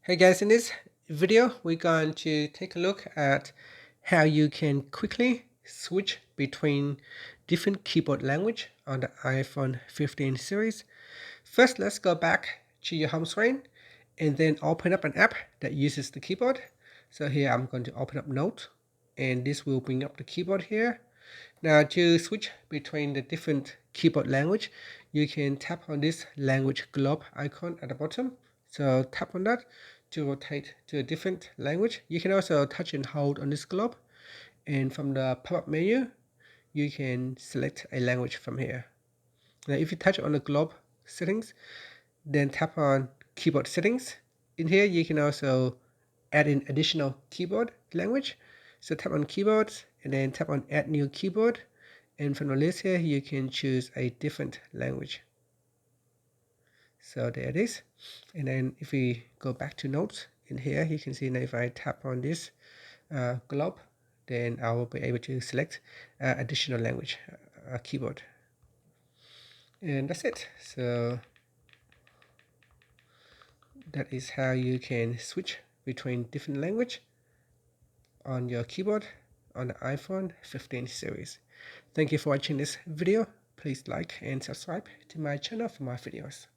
Hey guys, in this video we're going to take a look at how you can quickly switch between different keyboard language on the iPhone 15 series. First, let's go back to your home screen and then open up an app that uses the keyboard. So here I'm going to open up Note, and this will bring up the keyboard here. Now to switch between the different keyboard language, you can tap on this language globe icon at the bottom. So tap on that to rotate to a different language. You can also touch and hold on this globe, and from the pop-up menu, you can select a language from here. Now if you touch on the globe settings, then tap on keyboard settings. In here you can also add an additional keyboard language. So tap on keyboards and then tap on add new keyboard, and from the list here you can choose a different language. So there it is. And then if we go back to notes, in here you can see now if I tap on this globe, then I will be able to select additional language keyboard, and that's it. So that is how you can switch between different language on your keyboard on the iPhone 15 series. Thank you for watching this video. Please like and subscribe to my channel for more videos.